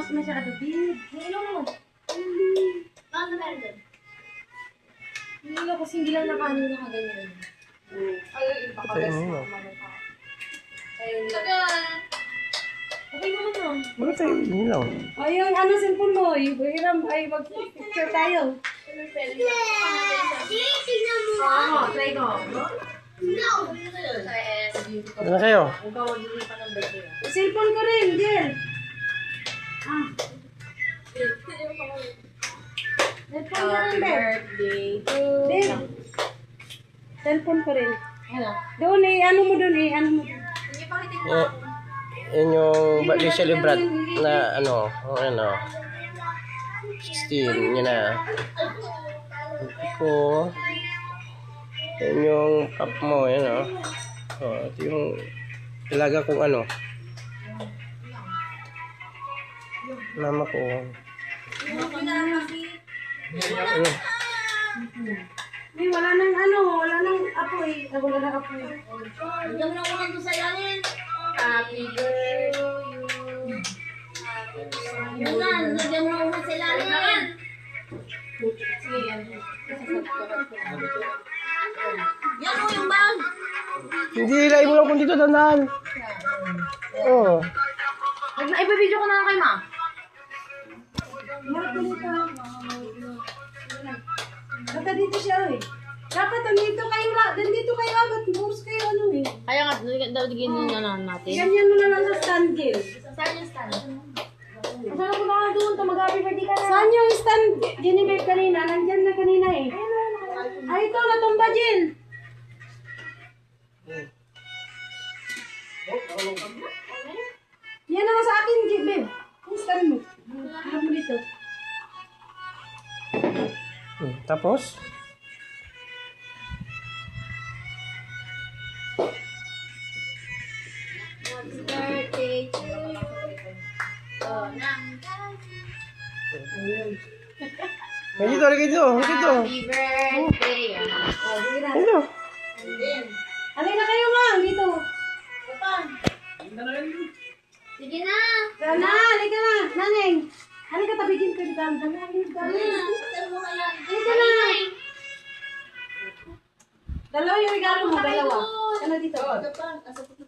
mas masyado, babe. Ilaw naman. Paano meron doon? Ilaw kasi hindi lang nakaano na kaganyan. Patay mo. Okay naman yun. Bakit tayo ilaw? Ay, yung ano, cellphone mo. Hiram, ay, mag-picture tayo. Oo, try ko. Ano na kayo? Cellphone ko rin, Jill. Ah. Cellphone ko rin, babe. Babe. Cellphone ko rin. Doon eh, ano mo doon eh, ano mo doon. Yan yung birthday celebrant na ano, ano. 16, yun na. Ito. Yan yung cup mo, yan o. Oh, ito yung talaga kung ano. Mama ko. Ano? May wala nang ano, wala nang apoy. Wala nang apoy. Diyan mo na ulan doon sa ilalim. Happy birthday. Ulan, diyan mo na ulan sa ilalim. Yan o yung bag. Hindi, ilay mo lang kung dito, dandan. Oo. Ipabidyo ko na lang kay ma. Baka dito siya eh. Dapat nandito kayo ba't buros kayo ano eh. Kaya nga, daligin na natin. Ganyan mo na lang sa stand, Jill. Saan yung stand? Saan ko na doon? Mag-happy birthday ka na. Saan yung stand, Genevieve kanina? Nandyan na kanina eh. Ay, ito, natumba, Jill. Yan naman sa akin, Jill, babe. Yung stand mo. Harap mo dito. Tapos? Birthday to you. Oh, nang. Ay, dito, dito, dito. Happy birthday. Oh, sige na. Dito. Alay na kayo, ma. Dito. Sige na. Sana, halika na. Naneng. Halika, tabigin ka dito. Halika na. Dalawa yung regalo mo, dalawa. Ano dito?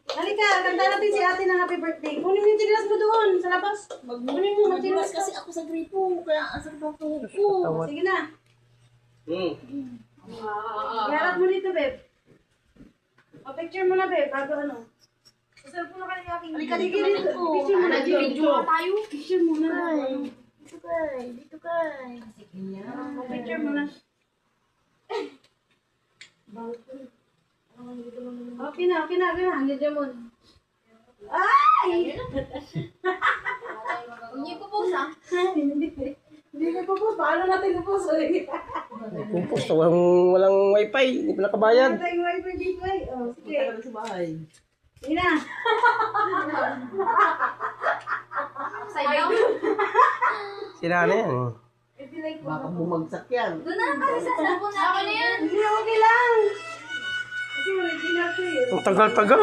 Halika, kanta natin si ate ng happy birthday. Kunin mo yung tinilas mo doon, sa labas. Kunin mo, Magbukas kasi ako sa gripo. Kaya ang sakit ang tuhod ko. Sige na. Iharap mo dito, babe. O-picture mo na, babe, bago ano. Cellphone na kayo aking. Halika dito dito. Picture mo na, Video tayo. Picture mo na. Dito kay. Dito kay. Picture mo na. Okay na. Nandiyan mo. Ay! Hindi ko po sa. Hindi ko po. Paano natin po? Pupus, walang wifi. Hindi pa nakabayad. Patay yung wifi dito ay. Oh, sige. Sa bahay. Sige na. Sayaw. Sila na yan. Baka bumagsak yan. Doon na lang kasi sa cellphone natin. Hindi, okay lang. Kasi original ko eh. Ang tagal-tagal.